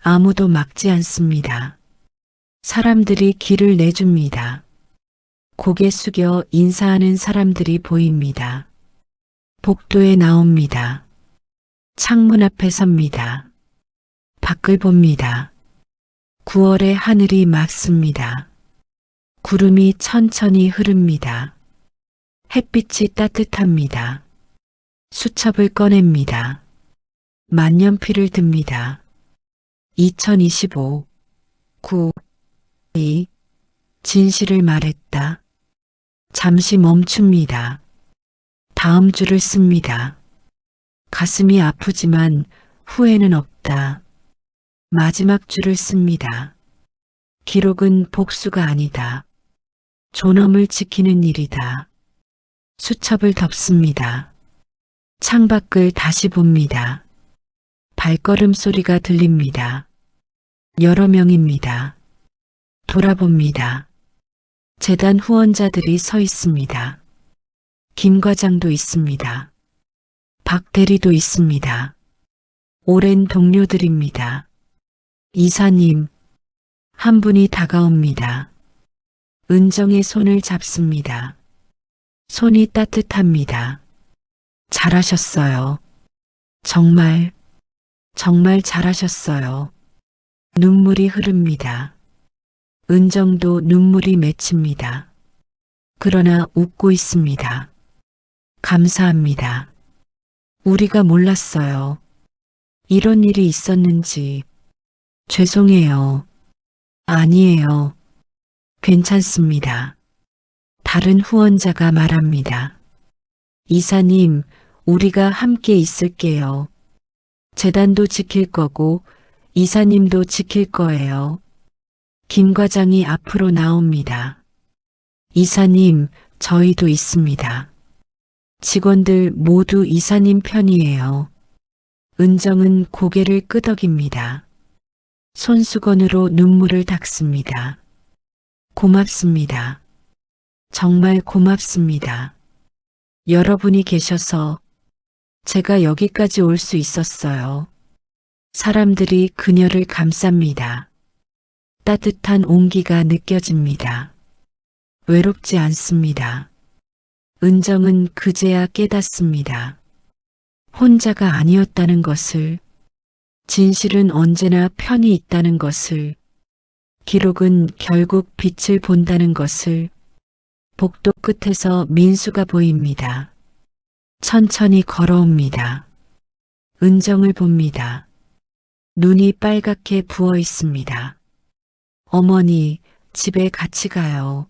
아무도 막지 않습니다. 사람들이 길을 내줍니다. 고개 숙여 인사하는 사람들이 보입니다. 복도에 나옵니다. 창문 앞에 섭니다. 밖을 봅니다. 9월의 하늘이 맑습니다. 구름이 천천히 흐릅니다. 햇빛이 따뜻합니다. 수첩을 꺼냅니다. 만년필을 듭니다. 2025 9 2 진실을 말했다. 잠시 멈춥니다. 다음 줄을 씁니다. 가슴이 아프지만 후회는 없다. 마지막 줄을 씁니다. 기록은 복수가 아니다. 존엄을 지키는 일이다. 수첩을 덮습니다. 창밖을 다시 봅니다. 발걸음 소리가 들립니다. 여러 명입니다. 돌아봅니다. 재단 후원자들이 서 있습니다. 김 과장도 있습니다. 박 대리도 있습니다. 오랜 동료들입니다. 이사님, 한 분이 다가옵니다. 은정의 손을 잡습니다. 손이 따뜻합니다. 잘하셨어요. 정말 잘하셨어요. 눈물이 흐릅니다. 은정도 눈물이 맺힙니다. 그러나 웃고 있습니다. 감사합니다. 우리가 몰랐어요. 이런 일이 있었는지. 죄송해요. 아니에요. 괜찮습니다. 다른 후원자가 말합니다. 이사님, 우리가 함께 있을게요. 재단도 지킬 거고 이사님도 지킬 거예요. 김 과장이 앞으로 나옵니다. 이사님, 저희도 있습니다. 직원들 모두 이사님 편이에요. 은정은 고개를 끄덕입니다. 손수건으로 눈물을 닦습니다. 고맙습니다. 정말 고맙습니다. 여러분이 계셔서 제가 여기까지 올 수 있었어요. 사람들이 그녀를 감쌉니다. 따뜻한 온기가 느껴집니다. 외롭지 않습니다. 은정은 그제야 깨닫습니다. 혼자가 아니었다는 것을, 진실은 언제나 편히 있다는 것을, 기록은 결국 빛을 본다는 것을. 복도 끝에서 민수가 보입니다. 천천히 걸어옵니다. 은정을 봅니다. 눈이 빨갛게 부어 있습니다. 어머니, 집에 같이 가요.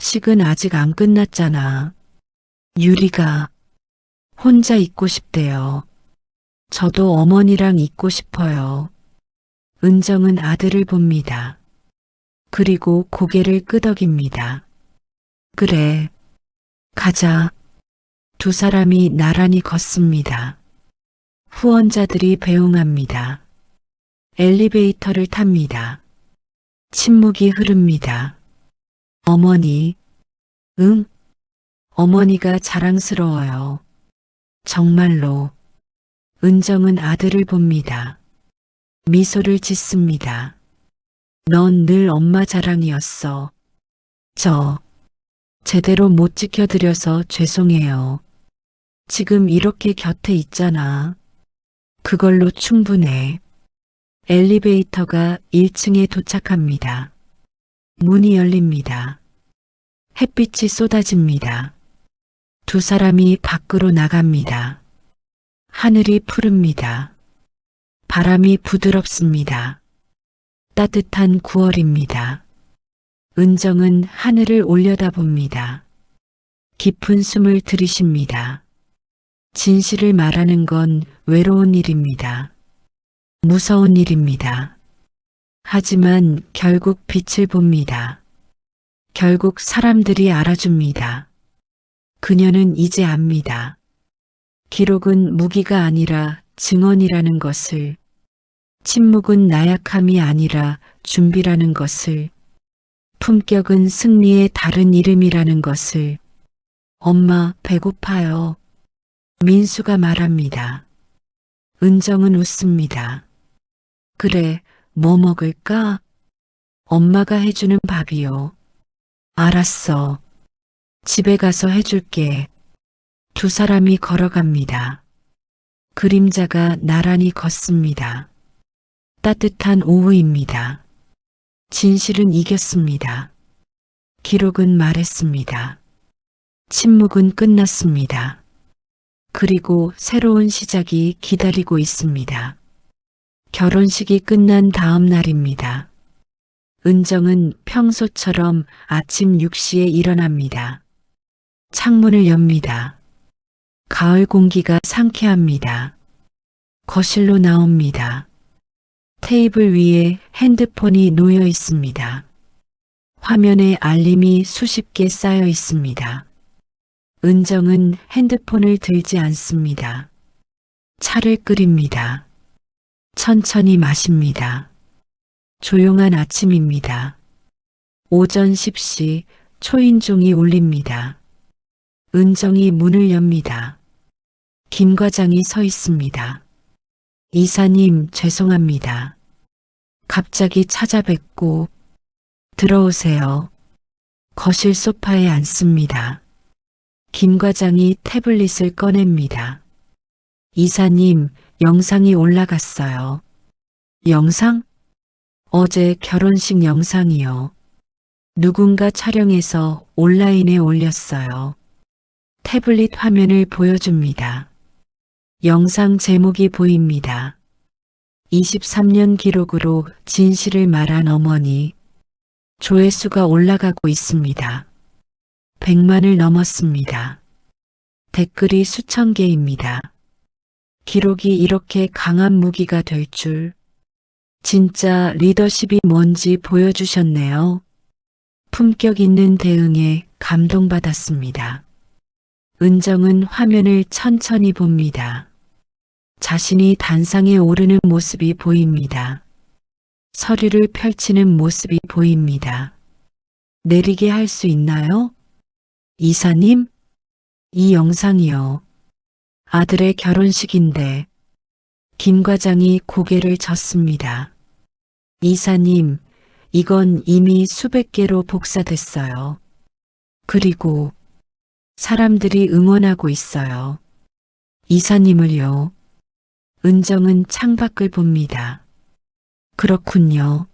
식은 아직 안 끝났잖아. 유리가 혼자 있고 싶대요. 저도 어머니랑 있고 싶어요. 은정은 아들을 봅니다. 그리고 고개를 끄덕입니다. 그래, 가자. 두 사람이 나란히 걷습니다. 후원자들이 배웅합니다. 엘리베이터를 탑니다. 침묵이 흐릅니다. 어머니, 응? 어머니가 자랑스러워요. 정말로. 은정은 아들을 봅니다. 미소를 짓습니다. 넌 늘 엄마 자랑이었어. 저 제대로 못 지켜드려서 죄송해요. 지금 이렇게 곁에 있잖아. 그걸로 충분해. 엘리베이터가 1층에 도착합니다. 문이 열립니다. 햇빛이 쏟아집니다. 두 사람이 밖으로 나갑니다. 하늘이 푸릅니다. 바람이 부드럽습니다. 따뜻한 9월입니다. 은정은 하늘을 올려다봅니다. 깊은 숨을 들이쉽니다. 진실을 말하는 건 외로운 일입니다. 무서운 일입니다. 하지만 결국 빛을 봅니다. 결국 사람들이 알아줍니다. 그녀는 이제 압니다. 기록은 무기가 아니라 증언이라는 것을, 침묵은 나약함이 아니라 준비라는 것을, 품격은 승리의 다른 이름이라는 것을. 엄마, 배고파요. 민수가 말합니다. 은정은 웃습니다. 그래, 뭐 먹을까? 엄마가 해주는 밥이요. 알았어. 집에 가서 해줄게. 두 사람이 걸어갑니다. 그림자가 나란히 걷습니다. 따뜻한 오후입니다. 진실은 이겼습니다. 기록은 말했습니다. 침묵은 끝났습니다. 그리고 새로운 시작이 기다리고 있습니다. 결혼식이 끝난 다음 날입니다. 은정은 평소처럼 아침 6시에 일어납니다. 창문을 엽니다. 가을 공기가 상쾌합니다. 거실로 나옵니다. 테이블 위에 핸드폰이 놓여 있습니다. 화면에 알림이 수십 개 쌓여 있습니다. 은정은 핸드폰을 들지 않습니다. 차를 끓입니다. 천천히 마십니다. 조용한 아침입니다. 오전 10시 초인종이 울립니다. 은정이 문을 엽니다. 김 과장이 서 있습니다. 이사님, 죄송합니다. 갑자기 찾아뵙고. 들어오세요. 거실 소파에 앉습니다. 김 과장이 태블릿을 꺼냅니다. 이사님, 영상이 올라갔어요. 영상? 어제 결혼식 영상이요. 누군가 촬영해서 온라인에 올렸어요. 태블릿 화면을 보여줍니다. 영상 제목이 보입니다. 23년 기록으로 진실을 말한 어머니. 조회수가 올라가고 있습니다. 100만을 넘었습니다. 댓글이 수천 개입니다. 기록이 이렇게 강한 무기가 될 줄. 진짜 리더십이 뭔지 보여주셨네요. 품격 있는 대응에 감동받았습니다. 은정은 화면을 천천히 봅니다. 자신이 단상에 오르는 모습이 보입니다. 서류를 펼치는 모습이 보입니다. 내리게 할 수 있나요? 이사님? 이 영상이요. 아들의 결혼식인데. 김 과장이 고개를 젓습니다. 이사님, 이건 이미 수백 개로 복사됐어요. 그리고 사람들이 응원하고 있어요. 이사님을요. 은정은 창밖을 봅니다. 그렇군요.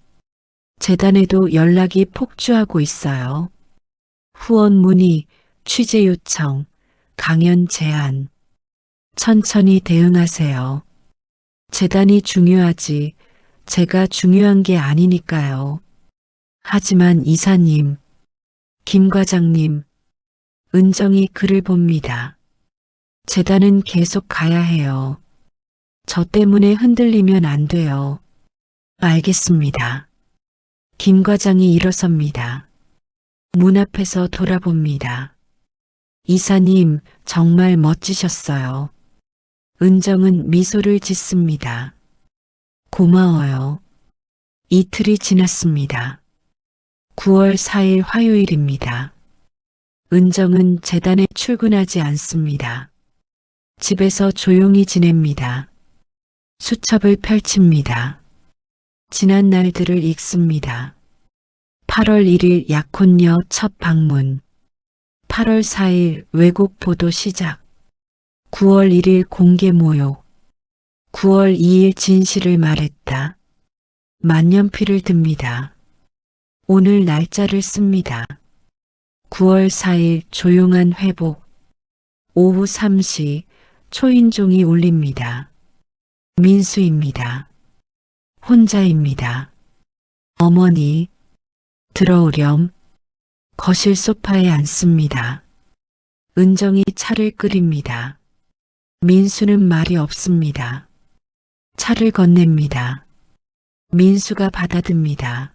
재단에도 연락이 폭주하고 있어요. 후원 문의, 취재 요청, 강연 제안. 천천히 대응하세요. 재단이 중요하지 제가 중요한 게 아니니까요. 하지만 이사님, 김 과장님, 은정이 글을 봅니다. 재단은 계속 가야 해요. 저 때문에 흔들리면 안 돼요. 알겠습니다. 김 과장이 일어섭니다. 문 앞에서 돌아봅니다. 이사님, 정말 멋지셨어요. 은정은 미소를 짓습니다. 고마워요. 이틀이 지났습니다. 9월 4일 화요일입니다. 은정은 재단에 출근하지 않습니다. 집에서 조용히 지냅니다. 수첩을 펼칩니다. 지난 날들을 읽습니다. 8월 1일 약혼녀 첫 방문. 8월 4일 외국 보도 시작. 9월 1일 공개 모욕. 9월 2일 진실을 말했다. 만년필을 듭니다. 오늘 날짜를 씁니다. 9월 4일 조용한 회복. 오후 3시 초인종이 울립니다. 민수입니다. 혼자입니다. 어머니, 들어오렴. 거실 소파에 앉습니다. 은정이 차를 끓입니다. 민수는 말이 없습니다. 차를 건넵니다. 민수가 받아듭니다.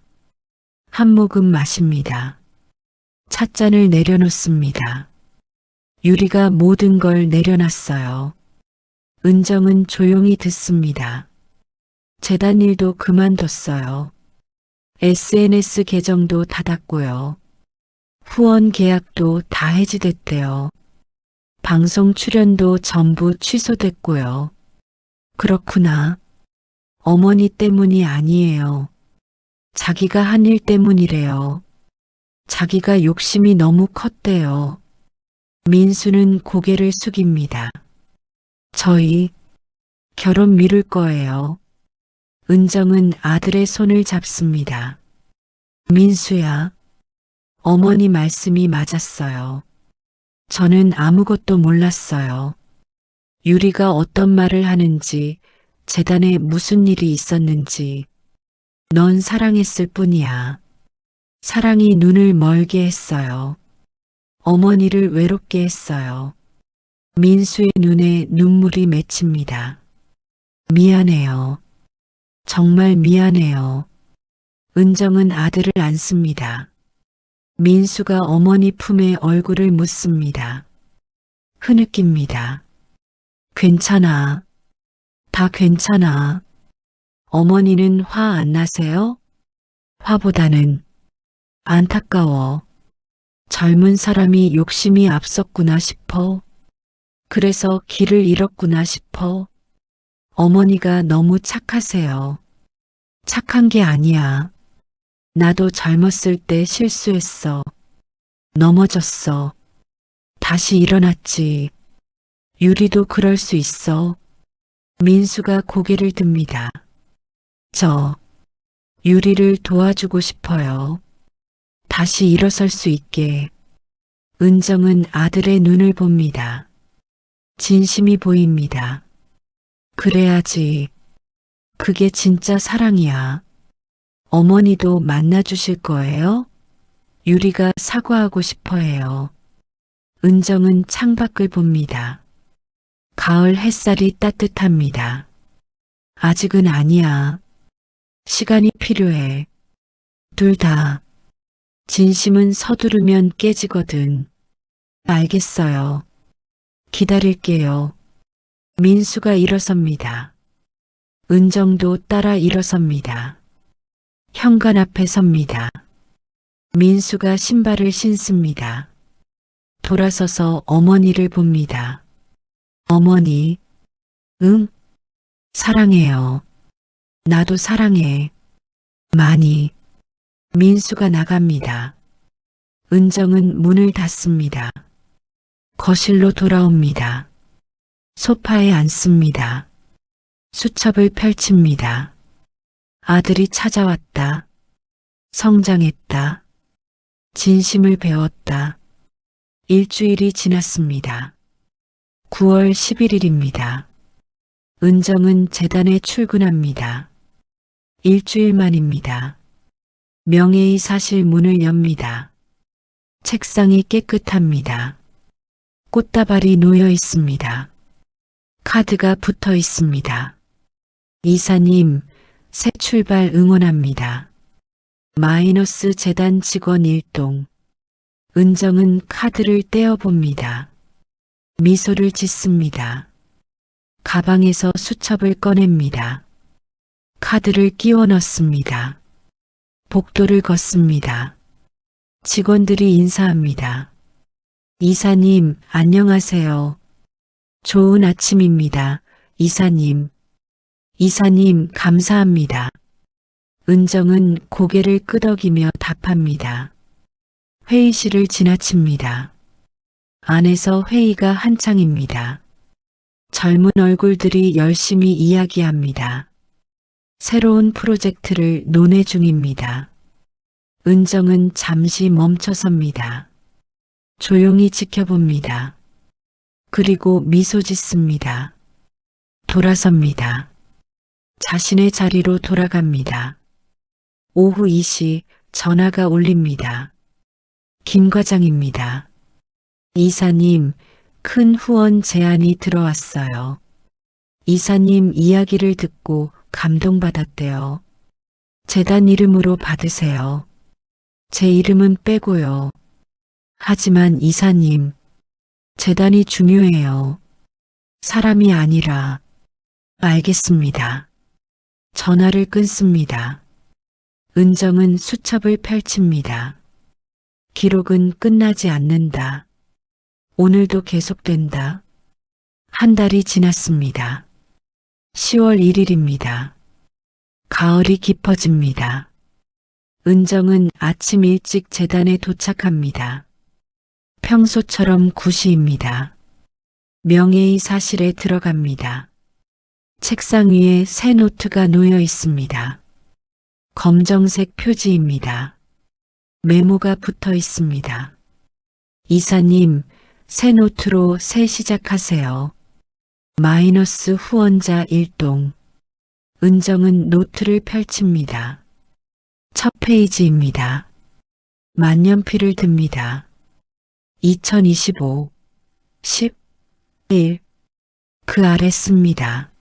한 모금 마십니다. 찻잔을 내려놓습니다. 유리가 모든 걸 내려놨어요. 은정은 조용히 듣습니다. 재단 일도 그만뒀어요. SNS 계정도 닫았고요. 후원 계약도 다 해지됐대요. 방송 출연도 전부 취소됐고요. 그렇구나. 어머니 때문이 아니에요. 자기가 한 일 때문이래요. 자기가 욕심이 너무 컸대요. 민수는 고개를 숙입니다. 저희 결혼 미룰 거예요. 은정은 아들의 손을 잡습니다. 민수야, 어머니 말씀이 맞았어요. 저는 아무것도 몰랐어요. 유리가 어떤 말을 하는지, 재단에 무슨 일이 있었는지. 넌 사랑했을 뿐이야. 사랑이 눈을 멀게 했어요. 어머니를 외롭게 했어요. 민수의 눈에 눈물이 맺힙니다. 미안해요. 정말 미안해요. 은정은 아들을 안습니다. 민수가 어머니 품에 얼굴을 묻습니다. 흐느낍니다. 괜찮아. 다 괜찮아. 어머니는 화 안 나세요? 화보다는 안타까워. 젊은 사람이 욕심이 앞섰구나 싶어. 그래서 길을 잃었구나 싶어. 어머니가 너무 착하세요. 착한 게 아니야. 나도 젊었을 때 실수했어. 넘어졌어. 다시 일어났지. 유리도 그럴 수 있어. 민수가 고개를 듭니다. 저 유리를 도와주고 싶어요. 다시 일어설 수 있게. 은정은 아들의 눈을 봅니다. 진심이 보입니다. 그래야지. 그게 진짜 사랑이야. 어머니도 만나주실 거예요? 유리가 사과하고 싶어 해요. 은정은 창밖을 봅니다. 가을 햇살이 따뜻합니다. 아직은 아니야. 시간이 필요해. 둘 다. 진심은 서두르면 깨지거든. 알겠어요. 기다릴게요. 민수가 일어섭니다. 은정도 따라 일어섭니다. 현관 앞에 섭니다. 민수가 신발을 신습니다. 돌아서서 어머니를 봅니다. 어머니, 응? 사랑해요. 나도 사랑해. 많이. 민수가 나갑니다. 은정은 문을 닫습니다. 거실로 돌아옵니다. 소파에 앉습니다. 수첩을 펼칩니다. 아들이 찾아왔다. 성장했다. 진심을 배웠다. 일주일이 지났습니다. 9월 11일입니다. 은정은 재단에 출근합니다. 일주일 만입니다. 명예의 사실 문을 엽니다. 책상이 깨끗합니다. 꽃다발이 놓여 있습니다. 카드가 붙어 있습니다. 이사님, 새 출발 응원합니다. 마이너스 재단 직원 일동. 은정은 카드를 떼어봅니다. 미소를 짓습니다. 가방에서 수첩을 꺼냅니다. 카드를 끼워 넣습니다. 복도를 걷습니다. 직원들이 인사합니다. 이사님, 안녕하세요. 좋은 아침입니다. 이사님. 이사님, 감사합니다. 은정은 고개를 끄덕이며 답합니다. 회의실을 지나칩니다. 안에서 회의가 한창입니다. 젊은 얼굴들이 열심히 이야기합니다. 새로운 프로젝트를 논의 중입니다. 은정은 잠시 멈춰섭니다. 조용히 지켜봅니다. 그리고 미소 짓습니다. 돌아섭니다. 자신의 자리로 돌아갑니다. 오후 2시 전화가 울립니다. 김 과장입니다. 이사님, 큰 후원 제안이 들어왔어요. 이사님 이야기를 듣고 감동받았대요. 재단 이름으로 받으세요. 제 이름은 빼고요. 하지만 이사님, 재단이 중요해요. 사람이 아니라. 알겠습니다. 전화를 끊습니다. 은정은 수첩을 펼칩니다. 기록은 끝나지 않는다. 오늘도 계속된다. 한 달이 지났습니다. 10월 1일입니다. 가을이 깊어집니다. 은정은 아침 일찍 재단에 도착합니다. 평소처럼 구시입니다. 명예의 사실에 들어갑니다. 책상 위에 새 노트가 놓여 있습니다. 검정색 표지입니다. 메모가 붙어 있습니다. 이사님, 새 노트로 새 시작하세요. 마이너스 후원자 1동. 은정은 노트를 펼칩니다. 첫 페이지입니다. 만년필을 듭니다. 2025 11 그 아래 씁니다.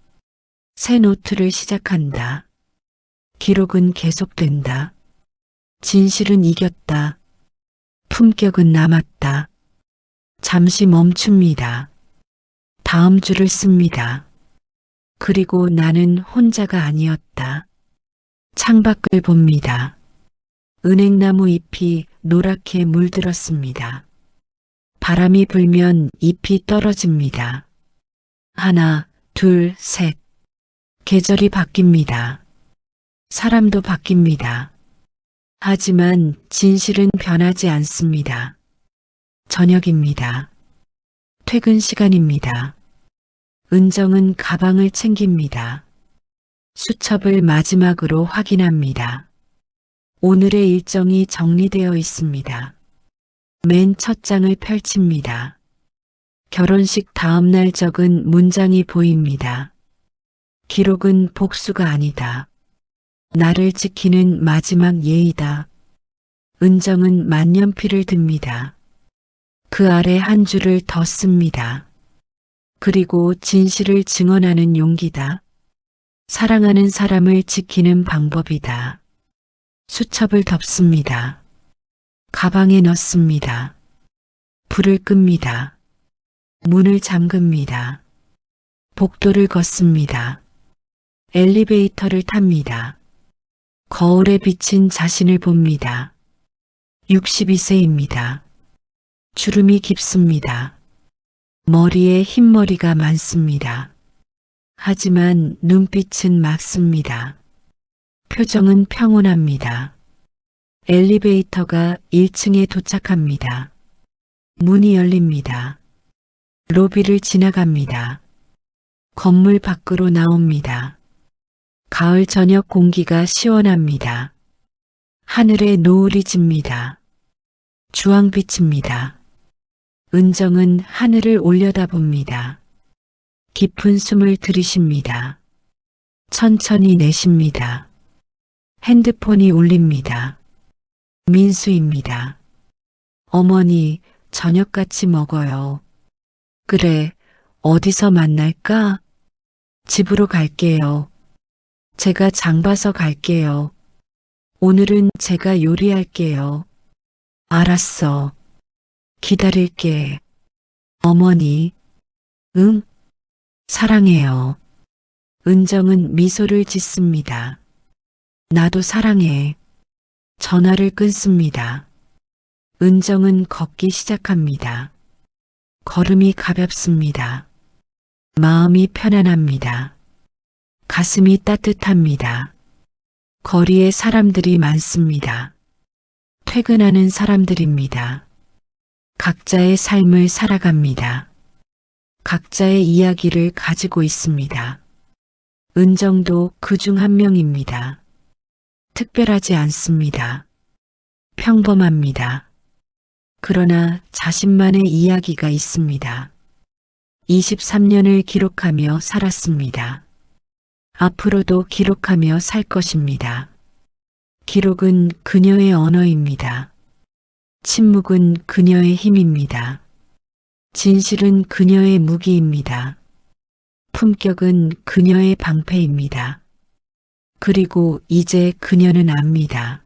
새 노트를 시작한다. 기록은 계속된다. 진실은 이겼다. 품격은 남았다. 잠시 멈춥니다. 다음 줄을 씁니다. 그리고 나는 혼자가 아니었다. 창밖을 봅니다. 은행나무 잎이 노랗게 물들었습니다. 바람이 불면 잎이 떨어집니다. 하나, 둘, 셋. 계절이 바뀝니다. 사람도 바뀝니다. 하지만 진실은 변하지 않습니다. 저녁입니다. 퇴근 시간입니다. 은정은 가방을 챙깁니다. 수첩을 마지막으로 확인합니다. 오늘의 일정이 정리되어 있습니다. 맨 첫 장을 펼칩니다. 결혼식 다음 날 적은 문장이 보입니다. 기록은 복수가 아니다. 나를 지키는 마지막 예의다. 은정은 만년필을 듭니다. 그 아래 한 줄을 더 씁니다. 그리고 진실을 증언하는 용기다. 사랑하는 사람을 지키는 방법이다. 수첩을 덮습니다. 가방에 넣습니다. 불을 끕니다. 문을 잠급니다. 복도를 걷습니다. 엘리베이터를 탑니다. 거울에 비친 자신을 봅니다. 62세입니다. 주름이 깊습니다. 머리에 흰머리가 많습니다. 하지만 눈빛은 맑습니다. 표정은 평온합니다. 엘리베이터가 1층에 도착합니다. 문이 열립니다. 로비를 지나갑니다. 건물 밖으로 나옵니다. 가을 저녁 공기가 시원합니다. 하늘에 노을이 집니다. 주황빛입니다. 은정은 하늘을 올려다봅니다. 깊은 숨을 들이쉽니다. 천천히 내쉽니다. 핸드폰이 울립니다. 민수입니다. 어머니, 저녁 같이 먹어요. 그래, 어디서 만날까? 집으로 갈게요. 제가 장 봐서 갈게요. 오늘은 제가 요리할게요. 알았어. 기다릴게. 어머니. 응? 사랑해요. 은정은 미소를 짓습니다. 나도 사랑해. 전화를 끊습니다. 은정은 걷기 시작합니다. 걸음이 가볍습니다. 마음이 편안합니다. 가슴이 따뜻합니다. 거리에 사람들이 많습니다. 퇴근하는 사람들입니다. 각자의 삶을 살아갑니다. 각자의 이야기를 가지고 있습니다. 은정도 그 중 한 명입니다. 특별하지 않습니다. 평범합니다. 그러나 자신만의 이야기가 있습니다. 23년을 기록하며 살았습니다. 앞으로도 기록하며 살 것입니다. 기록은 그녀의 언어입니다. 침묵은 그녀의 힘입니다. 진실은 그녀의 무기입니다. 품격은 그녀의 방패입니다. 그리고 이제 그녀는 압니다.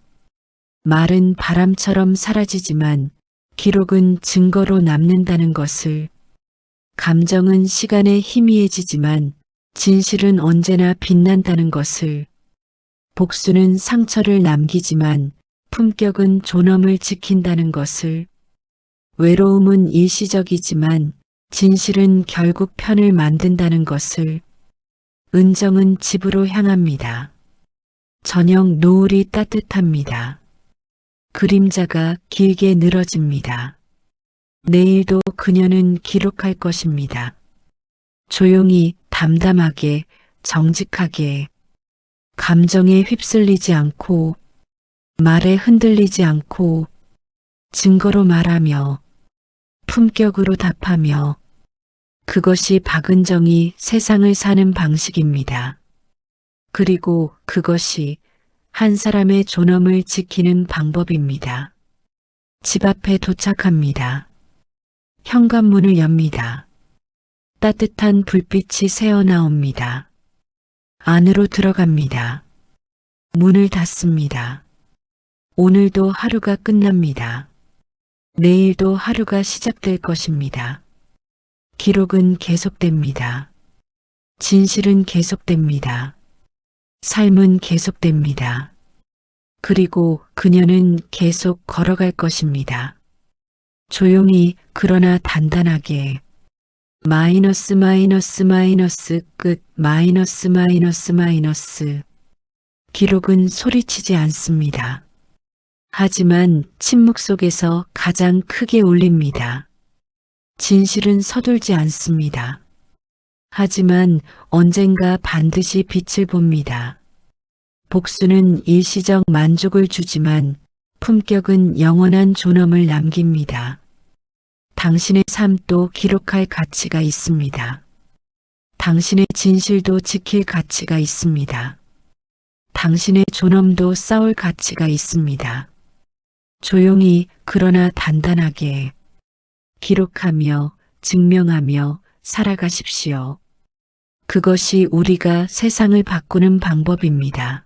말은 바람처럼 사라지지만 기록은 증거로 남는다는 것을, 감정은 시간에 희미해지지만 진실은 언제나 빛난다는 것을, 복수는 상처를 남기지만 품격은 존엄을 지킨다는 것을, 외로움은 일시적이지만 진실은 결국 편을 만든다는 것을, 은정은 집으로 향합니다. 저녁 노을이 따뜻합니다. 그림자가 길게 늘어집니다. 내일도 그녀는 기록할 것입니다. 조용히, 담담하게, 정직하게, 감정에 휩쓸리지 않고, 말에 흔들리지 않고, 증거로 말하며, 품격으로 답하며, 그것이 박은정이 세상을 사는 방식입니다. 그리고 그것이 한 사람의 존엄을 지키는 방법입니다. 집 앞에 도착합니다. 현관문을 엽니다. 따뜻한 불빛이 새어나옵니다. 안으로 들어갑니다. 문을 닫습니다. 오늘도 하루가 끝납니다. 내일도 하루가 시작될 것입니다. 기록은 계속됩니다. 진실은 계속됩니다. 삶은 계속됩니다. 그리고 그녀는 계속 걸어갈 것입니다. 조용히, 그러나 단단하게. 마이너스 마이너스 마이너스 끝 마이너스 마이너스 마이너스. 기록은 소리치지 않습니다. 하지만 침묵 속에서 가장 크게 울립니다. 진실은 서둘지 않습니다. 하지만 언젠가 반드시 빛을 봅니다. 복수는 일시적 만족을 주지만 품격은 영원한 존엄을 남깁니다. 당신의 삶도 기록할 가치가 있습니다. 당신의 진실도 지킬 가치가 있습니다. 당신의 존엄도 쌓을 가치가 있습니다. 조용히, 그러나 단단하게 기록하며 증명하며 살아가십시오. 그것이 우리가 세상을 바꾸는 방법입니다.